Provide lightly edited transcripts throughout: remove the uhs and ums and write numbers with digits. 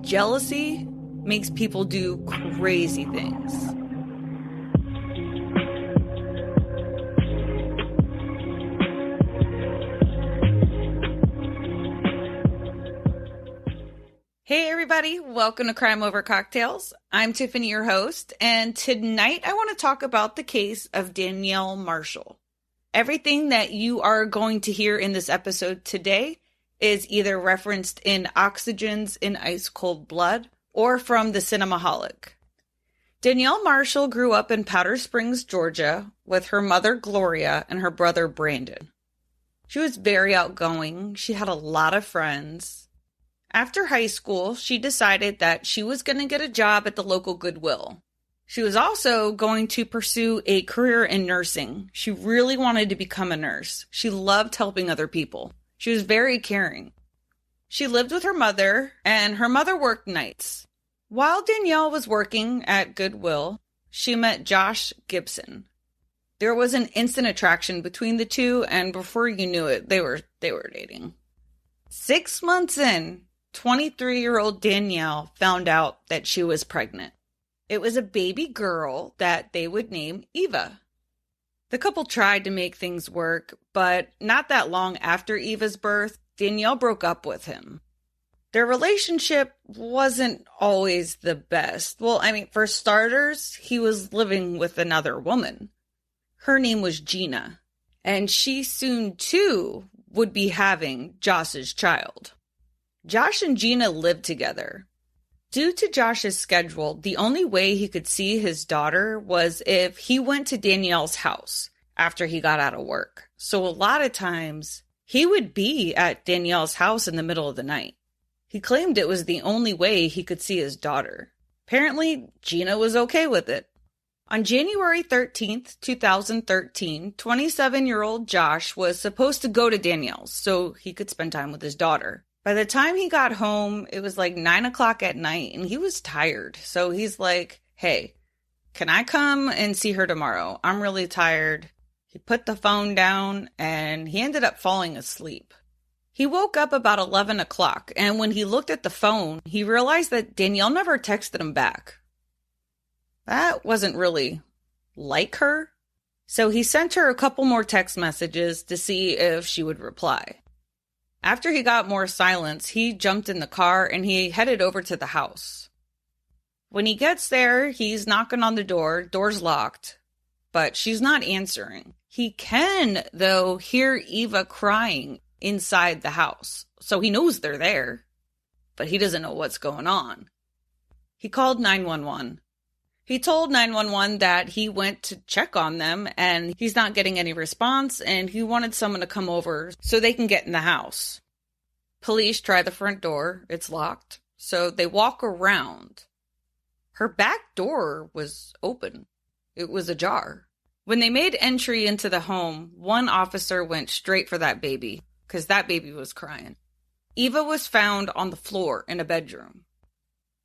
Jealousy makes people do crazy things. Hey everybody, welcome to Crime Over Cocktails. I'm Tiffany, your host, and tonight I want to talk about the case of Danielle Marshall. Everything that you are going to hear in this episode today is either referenced in Oxygen's In Ice Cold Blood or from the Cinemaholic. Danielle Marshall grew up in Powder Springs, Georgia, with her mother Gloria and her brother Brandon. She was very outgoing. She had a lot of friends. After high school, she decided that she was going to get a job at the local Goodwill. She was also going to pursue a career in nursing. She really wanted to become a nurse. She loved helping other people. She was very caring. She lived with her mother, and her mother worked nights. While Danielle was working at Goodwill, she met Josh Gibson. There was an instant attraction between the two, and before you knew it, they were dating. 6 months in, 23-year-old Danielle found out that she was pregnant. It was a baby girl that they would name Eva. The couple tried to make things work, but not that long after Eva's birth, Danielle broke up with him. Their relationship wasn't always the best. Well, for starters, he was living with another woman. Her name was Gina, and she soon, too, would be having Josh's child. Josh and Gina lived together. Due to Josh's schedule, the only way he could see his daughter was if he went to Danielle's house after he got out of work. So a lot of times, he would be at Danielle's house in the middle of the night. He claimed it was the only way he could see his daughter. Apparently, Gina was okay with it. On January 13th, 2013, 27-year-old Josh was supposed to go to Danielle's so he could spend time with his daughter. By the time he got home, it was like 9 o'clock at night, and he was tired. So he's like, hey, can I come and see her tomorrow? I'm really tired. He put the phone down, and he ended up falling asleep. He woke up about 11 o'clock, and when he looked at the phone, he realized that Danielle never texted him back. That wasn't really like her. So he sent her a couple more text messages to see if she would reply. After he got more silence, he jumped in the car and he headed over to the house. When he gets there, he's knocking on the door. Door's locked, but she's not answering. He can, though, hear Eva crying inside the house, so he knows they're there, but he doesn't know what's going on. He called 911. He told 911 that he went to check on them and he's not getting any response and he wanted someone to come over so they can get in the house. Police try the front door. It's locked. So they walk around. Her back door was open. It was ajar. When they made entry into the home, one officer went straight for that baby because that baby was crying. Eva was found on the floor in a bedroom.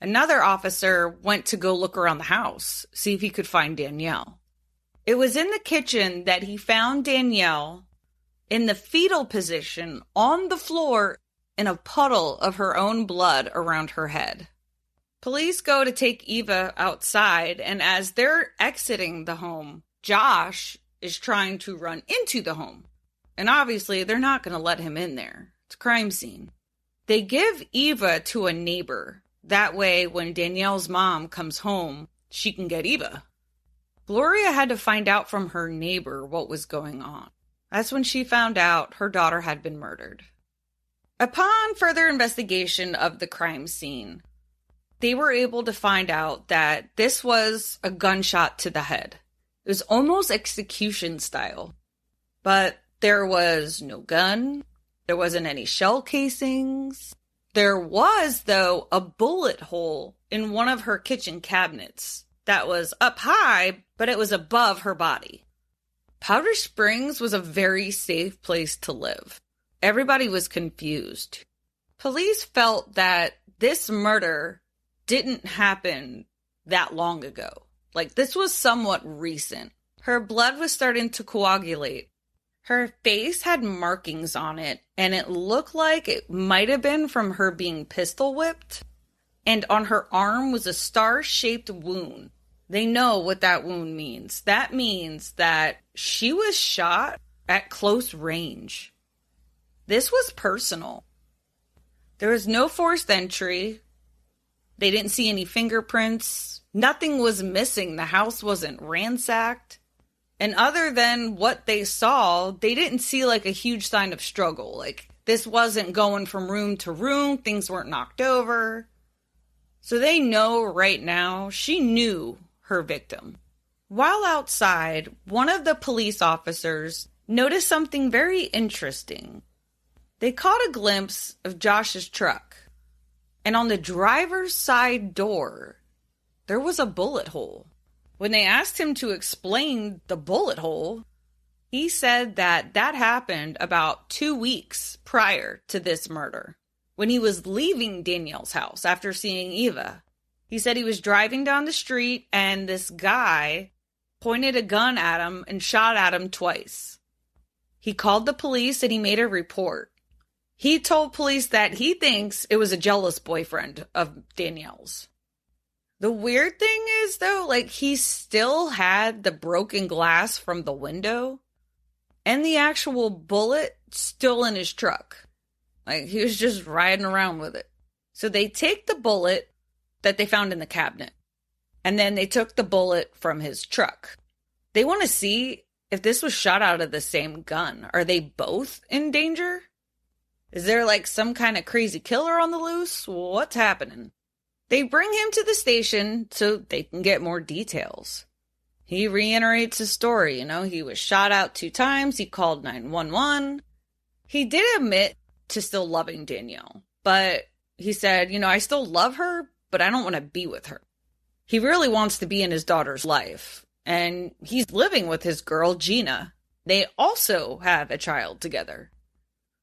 Another officer went to go look around the house, see if he could find Danielle. It was in the kitchen that he found Danielle in the fetal position on the floor in a puddle of her own blood around her head. Police go to take Eva outside, and as they're exiting the home, Josh is trying to run into the home. And obviously, they're not going to let him in there. It's a crime scene. They give Eva to a neighbor. That way, when Danielle's mom comes home, she can get Eva. Gloria had to find out from her neighbor what was going on. That's when she found out her daughter had been murdered. Upon further investigation of the crime scene, they were able to find out that this was a gunshot to the head. It was almost execution style. But there was no gun. There wasn't any shell casings. There was, though, a bullet hole in one of her kitchen cabinets that was up high, but it was above her body. Powder Springs was a very safe place to live. Everybody was confused. Police felt that this murder didn't happen that long ago. Like, this was somewhat recent. Her blood was starting to coagulate. Her face had markings on it, and it looked like it might have been from her being pistol whipped. and on her arm was a star-shaped wound. They know what that wound means. That means that she was shot at close range. This was personal. There was no forced entry. They didn't see any fingerprints. Nothing was missing. The house wasn't ransacked. And other than what they saw, they didn't see like a huge sign of struggle. Like this wasn't going from room to room. Things weren't knocked over. So they know right now she knew her victim. While outside, one of the police officers noticed something very interesting. They caught a glimpse of Josh's truck. And on the driver's side door, there was a bullet hole. When they asked him to explain the bullet hole, he said that happened about 2 weeks prior to this murder, when he was leaving Danielle's house after seeing Eva. He said he was driving down the street and this guy pointed a gun at him and shot at him twice. He called the police and he made a report. He told police that he thinks it was a jealous boyfriend of Danielle's. The weird thing is, though, like, he still had the broken glass from the window and the actual bullet still in his truck. Like, he was just riding around with it. So they take the bullet that they found in the cabinet, and then they took the bullet from his truck. They want to see if this was shot out of the same gun. Are they both in danger? Is there like some kind of crazy killer on the loose? What's happening? They bring him to the station so they can get more details. He reiterates his story. He was shot out 2 times. He called 911. He did admit to still loving Danielle, but he said, I still love her, but I don't want to be with her. He really wants to be in his daughter's life, and he's living with his girl, Gina. They also have a child together.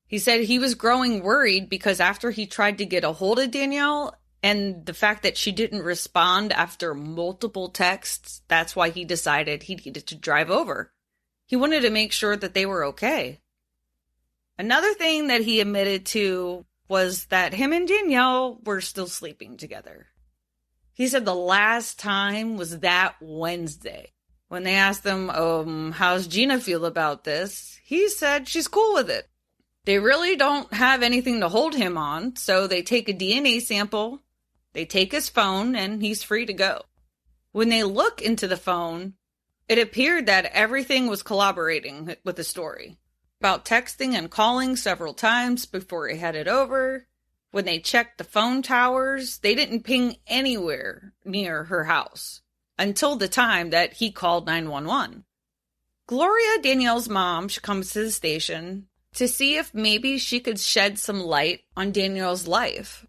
He said he was growing worried because after he tried to get a hold of Danielle, and the fact that she didn't respond after multiple texts, that's why he decided he needed to drive over. He wanted to make sure that they were okay. Another thing that he admitted to was that him and Danielle were still sleeping together. He said the last time was that Wednesday. When they asked him, how's Gina feel about this? He said she's cool with it. They really don't have anything to hold him on, so they take a DNA sample, they take his phone, and he's free to go. When they look into the phone, it appeared that everything was collaborating with the story. About texting and calling several times before he headed over. When they checked the phone towers, they didn't ping anywhere near her house until the time that he called 911. Gloria, Danielle's mom, comes to the station to see if maybe she could shed some light on Danielle's life.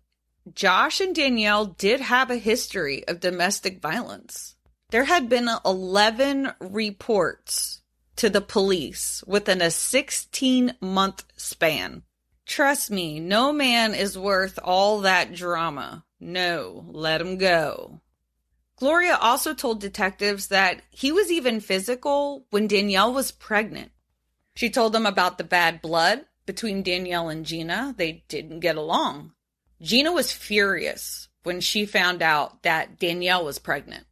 Josh and Danielle did have a history of domestic violence. There had been 11 reports to the police within a 16-month span. Trust me, no man is worth all that drama. No, let him go. Gloria also told detectives that he was even physical when Danielle was pregnant. She told them about the bad blood between Danielle and Gina. They didn't get along. Gina was furious when she found out that Danielle was pregnant.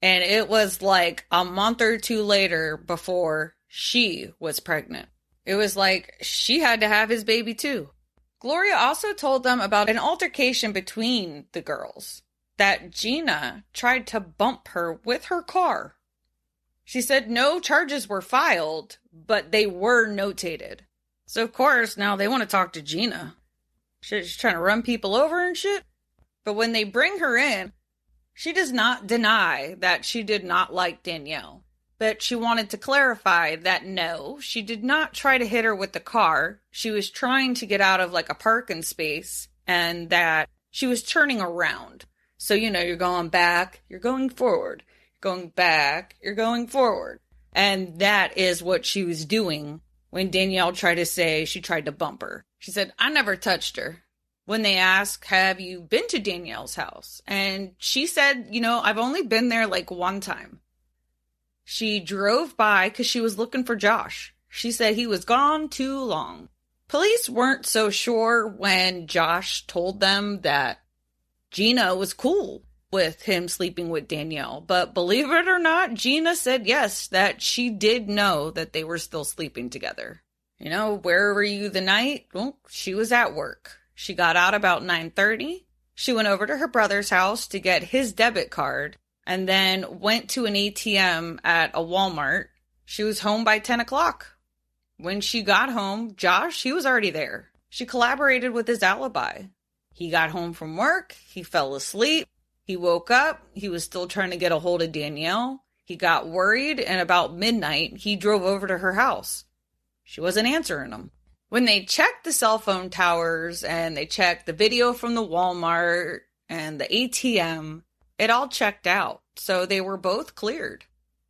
And it was like a month or 2 later before she was pregnant. It was like she had to have his baby too. Gloria also told them about an altercation between the girls, that Gina tried to bump her with her car. She said no charges were filed, but they were notated. So of course now they want to talk to Gina. She's trying to run people over and shit. But when they bring her in, she does not deny that she did not like Danielle. But she wanted to clarify that no, she did not try to hit her with the car. She was trying to get out of like a parking space, and that she was turning around. So, you're going back, you're going forward, you're going back, you're going forward. And that is what she was doing when Danielle tried to say she tried to bump her. She said, I never touched her. When they asked, have you been to Danielle's house? And she said, I've only been there like 1 time. She drove by because she was looking for Josh. She said he was gone too long. Police weren't so sure when Josh told them that Gina was cool with him sleeping with Danielle, but believe it or not, Gina said yes, that she did know that they were still sleeping together. Where were you the night? Well, she was at work. She got out about 9:30. She went over to her brother's house to get his debit card and then went to an ATM at a Walmart. She was home by 10 o'clock. When she got home, Josh, he was already there. She collaborated with his alibi. He got home from work. He fell asleep. He woke up. He was still trying to get a hold of Danielle. He got worried, and about midnight, he drove over to her house. She wasn't answering him. When they checked the cell phone towers and they checked the video from the Walmart and the ATM, it all checked out. So they were both cleared.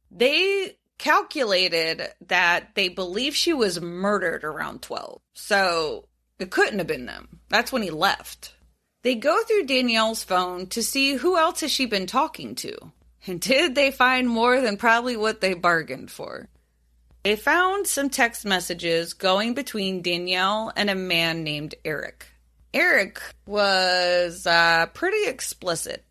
They calculated that they believe she was murdered around 12. So it couldn't have been them. That's when he left. They go through Danielle's phone to see who else has she been talking to. And did they find more than probably what they bargained for? They found some text messages going between Danielle and a man named Eric. Eric was pretty explicit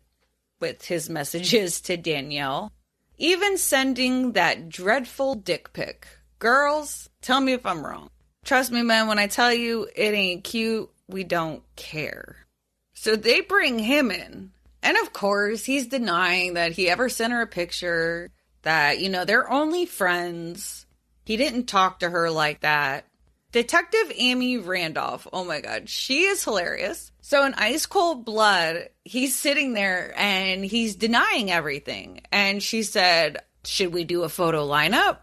with his messages to Danielle, even sending that dreadful dick pic. Girls, tell me if I'm wrong. Trust me, man, when I tell you it ain't cute, we don't care. So they bring him in. And of course, he's denying that he ever sent her a picture, that, they're only friends. He didn't talk to her like that. Detective Amy Randolph, oh my God, she is hilarious. So in ice cold blood, he's sitting there and he's denying everything. And she said, should we do a photo lineup?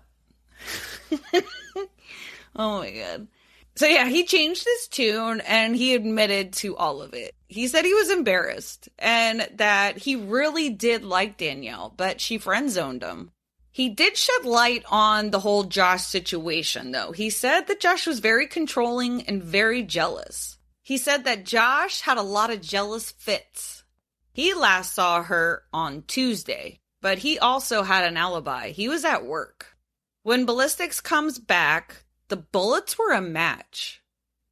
Oh my God. So yeah, he changed his tune and he admitted to all of it. He said he was embarrassed and that he really did like Danielle, but she friend-zoned him. He did shed light on the whole Josh situation, though. He said that Josh was very controlling and very jealous. He said that Josh had a lot of jealous fits. He last saw her on Tuesday, but he also had an alibi. He was at work. When ballistics comes back, the bullets were a match.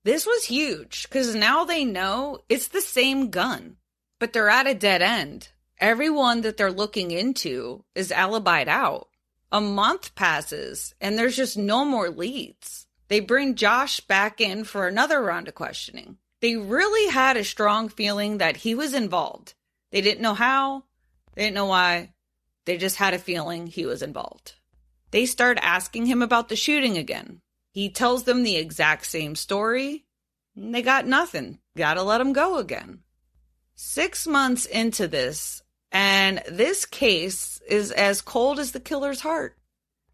This was huge, because now they know it's the same gun, but they're at a dead end. Everyone that they're looking into is alibied out. A month passes, and there's just no more leads. They bring Josh back in for another round of questioning. They really had a strong feeling that he was involved. They didn't know how. They didn't know why. They just had a feeling he was involved. They start asking him about the shooting again. He tells them the exact same story. And they got nothing. Gotta let him go again. 6 months into this, and this case is as cold as the killer's heart.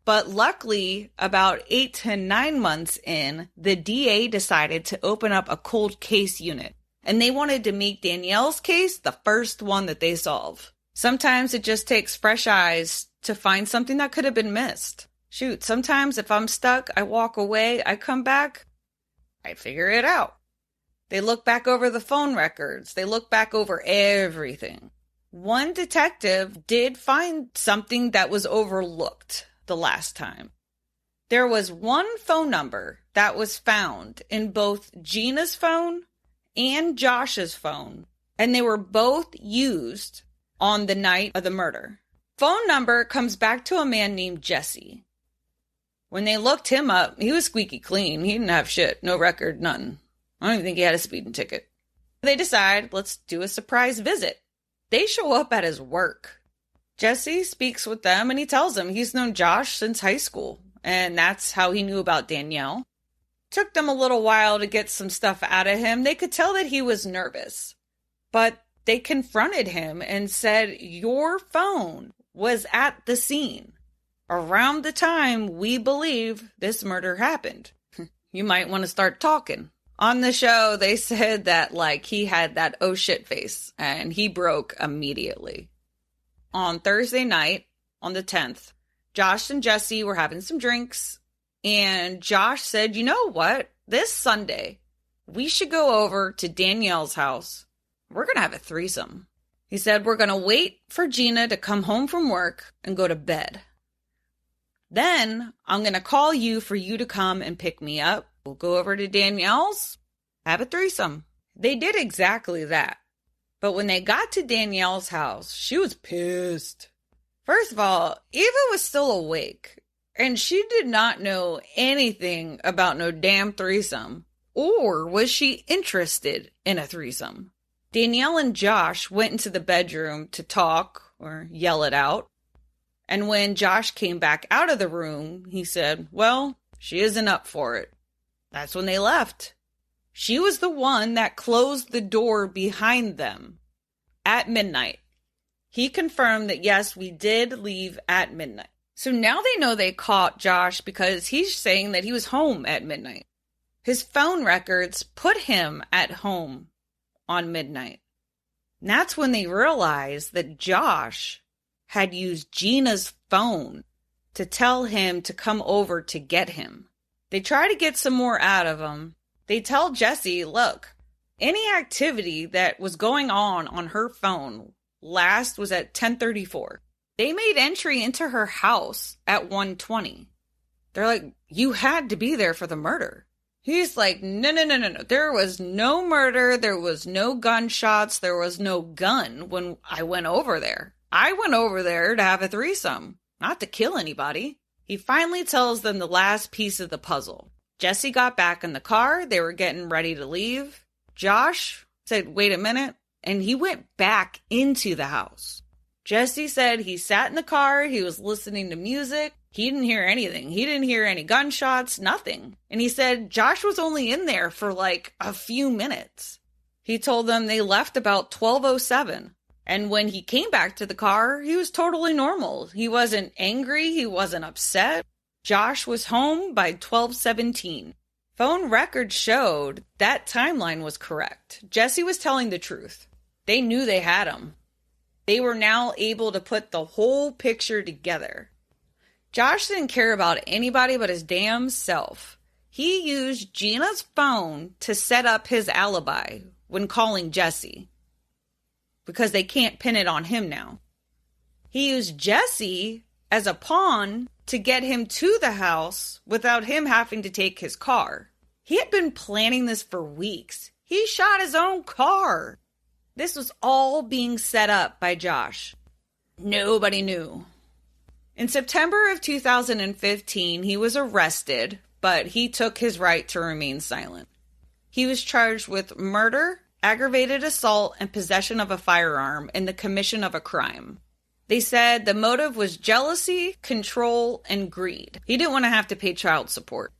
But luckily, about 8 to 9 months in, the DA decided to open up a cold case unit. And they wanted to make Danielle's case the first one that they solve. Sometimes it just takes fresh eyes to find something that could have been missed. Shoot, sometimes if I'm stuck, I walk away, I come back, I figure it out. They look back over the phone records. They look back over everything. One detective did find something that was overlooked the last time. There was one phone number that was found in both Gina's phone and Josh's phone, and they were both used on the night of the murder. Phone number comes back to a man named Jesse. When they looked him up, he was squeaky clean. He didn't have shit, no record, nothing. I don't even think he had a speeding ticket. They decide, let's do a surprise visit. They show up at his work. Jesse speaks with them and he tells them he's known Josh since high school. And that's how he knew about Danielle. Took them a little while to get some stuff out of him. They could tell that he was nervous. But they confronted him and said, your phone was at the scene around the time we believe this murder happened. You might want to start talking. On the show, they said that, he had that oh shit face, and he broke immediately. On Thursday night, on the 10th, Josh and Jesse were having some drinks, and Josh said, you know what? This Sunday, we should go over to Danielle's house. We're going to have a threesome. He said, we're going to wait for Gina to come home from work and go to bed. Then I'm going to call you for you to come and pick me up. We'll go over to Danielle's, have a threesome. They did exactly that. But when they got to Danielle's house, she was pissed. First of all, Eva was still awake, and she did not know anything about no damn threesome. Or was she interested in a threesome? Danielle and Josh went into the bedroom to talk or yell it out. And when Josh came back out of the room, he said, well, she isn't up for it. That's when they left. She was the one that closed the door behind them at midnight. He confirmed that, yes, we did leave at midnight. So now they know they caught Josh because he's saying that he was home at midnight. His phone records put him at home on midnight. And that's when they realized that Josh had used Gina's phone to tell him to come over to get him. They try to get some more out of him. They tell Jesse, look, any activity that was going on her phone last was at 10:34. They made entry into her house at 1:20. They're like, you had to be there for the murder. He's like, no. There was no murder. There was no gunshots. There was no gun when I went over there. I went over there to have a threesome, not to kill anybody. He finally tells them the last piece of the puzzle. Jesse got back in the car. They were getting ready to leave. Josh said, wait a minute. And he went back into the house. Jesse said he sat in the car. He was listening to music. He didn't hear anything. He didn't hear any gunshots, nothing. And he said Josh was only in there for like a few minutes. He told them they left about 12:07. And when he came back to the car, he was totally normal. He wasn't angry. He wasn't upset. Josh was home by 12:17. Phone records showed that timeline was correct. Jesse was telling the truth. They knew they had him. They were now able to put the whole picture together. Josh didn't care about anybody but his damn self. He used Gina's phone to set up his alibi when calling Jesse, because they can't pin it on him now. He used Jesse as a pawn to get him to the house without him having to take his car. He had been planning this for weeks. He shot his own car. This was all being set up by Josh. Nobody knew. In September of 2015, he was arrested, but he took his right to remain silent. He was charged with murder, aggravated assault, and possession of a firearm in the commission of a crime. They said the motive was jealousy, control, and greed. He didn't want to have to pay child support.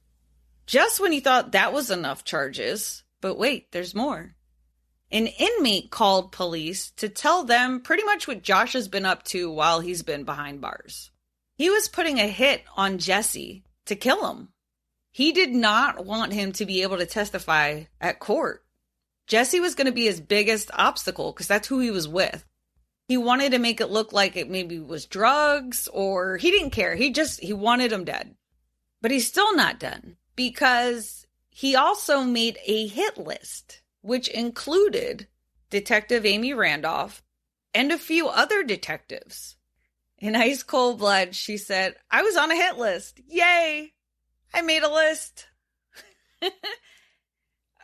Just when you thought that was enough charges, but wait, there's more. An inmate called police to tell them pretty much what Josh has been up to while he's been behind bars. He was putting a hit on Jesse to kill him. He did not want him to be able to testify at court. Jesse was going to be his biggest obstacle because that's who he was with. He wanted to make it look like it maybe was drugs, or he didn't care. He wanted him dead. But he's still not done, because he also made a hit list, which included Detective Amy Randolph and a few other detectives. In ice cold blood, she said, I was on a hit list. Yay! I made a list.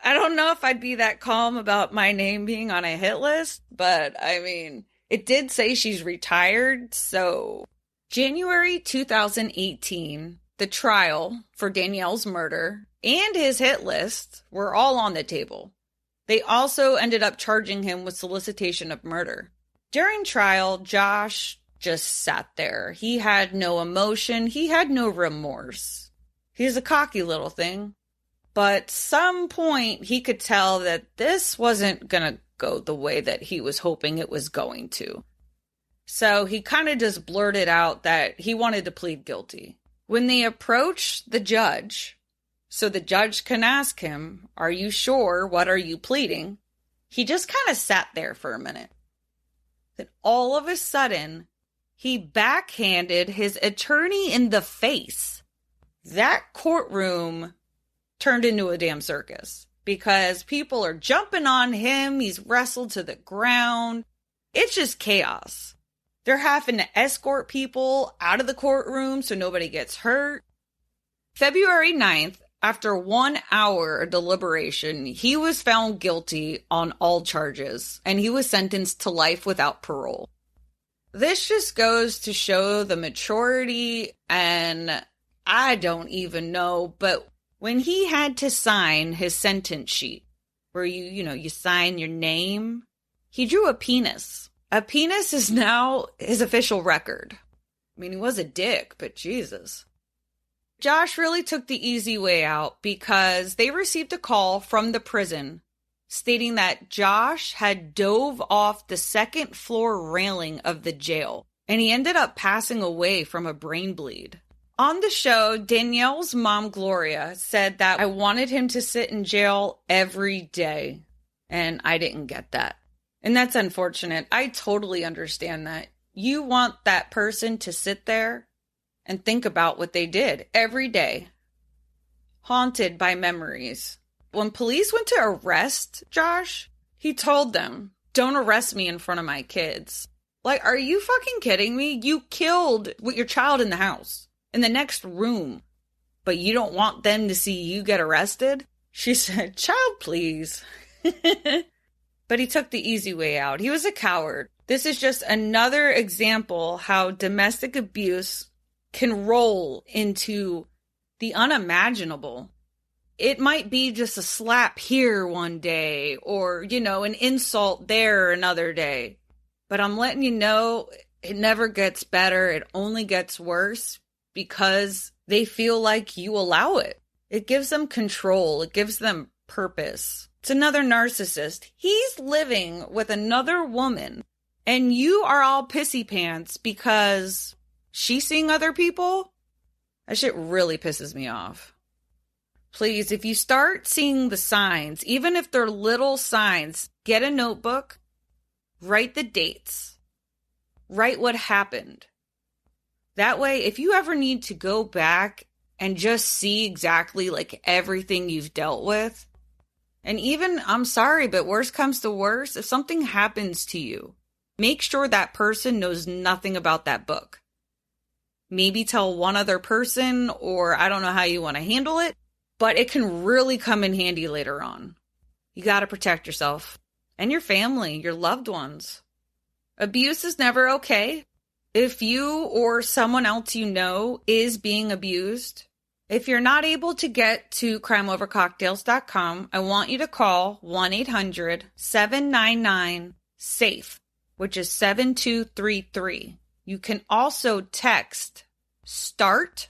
I don't know if I'd be that calm about my name being on a hit list, but I mean, it did say she's retired, so. January 2018, the trial for Danielle's murder and his hit list were all on the table. They also ended up charging him with solicitation of murder. During trial, Josh just sat there. He had no emotion. He had no remorse. He's a cocky little thing. But some point he could tell that this wasn't going to go the way that he was hoping it was going to. So he kind of just blurted out that he wanted to plead guilty. When they approached the judge, so the judge can ask him, are you sure? What are you pleading? He just kind of sat there for a minute. Then all of a sudden, he backhanded his attorney in the face. That courtroom turned into a damn circus because people are jumping on him. He's wrestled to the ground. It's just chaos. They're having to escort people out of the courtroom so nobody gets hurt. February 9th, After 1 hour of deliberation, he was found guilty on all charges, and he was sentenced to life without parole. This just goes to show the maturity, and I don't even know, but when he had to sign his sentence sheet, where you sign your name, he drew a penis. A penis is now his official record. I mean, he was a dick, but Jesus. Josh really took the easy way out because they received a call from the prison stating that Josh had dove off the second floor railing of the jail, and he ended up passing away from a brain bleed. On the show, Danielle's mom, Gloria, said that I wanted him to sit in jail every day, and I didn't get that. And that's unfortunate. I totally understand that. You want that person to sit there and think about what they did every day, haunted by memories. When police went to arrest Josh, he told them, "Don't arrest me in front of my kids." Like, are you fucking kidding me? You killed your child in the house, in the next room, but you don't want them to see you get arrested? She said, "Child, please." But he took the easy way out. He was a coward. This is just another example how domestic abuse can roll into the unimaginable. It might be just a slap here one day or, an insult there another day. But I'm letting you know, it never gets better. It only gets worse because they feel like you allow it. It gives them control. It gives them purpose. It's another narcissist. He's living with another woman and you are all pissy pants because she's seeing other people. That shit really pisses me off. Please, if you start seeing the signs, even if they're little signs, get a notebook, write the dates, write what happened. That way, if you ever need to go back and just see exactly like everything you've dealt with, and even, I'm sorry, but worst comes to worst, if something happens to you, make sure that person knows nothing about that book. Maybe tell one other person, or I don't know how you want to handle it, but it can really come in handy later on. You got to protect yourself and your family, your loved ones. Abuse is never okay. If you or someone else you know is being abused, if you're not able to get to crimeovercocktails.com, I want you to call 1-800-799-SAFE, which is 7233. You can also text START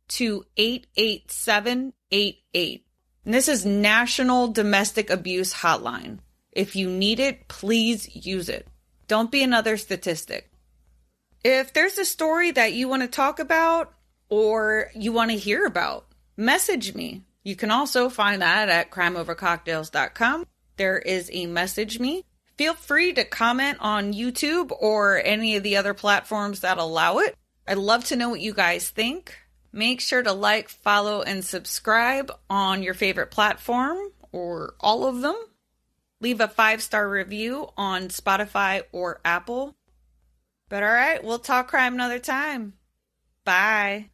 to 88788. And this is National Domestic Abuse Hotline. If you need it, please use it. Don't be another statistic. If there's a story that you want to talk about or you want to hear about, message me. You can also find that at crimeovercocktails.com. There is a message me. Feel free to comment on YouTube or any of the other platforms that allow it. I'd love to know what you guys think. Make sure to like, follow, and subscribe on your favorite platform or all of them. Leave a 5-star review on Spotify or Apple. But all right, we'll talk crime another time. Bye.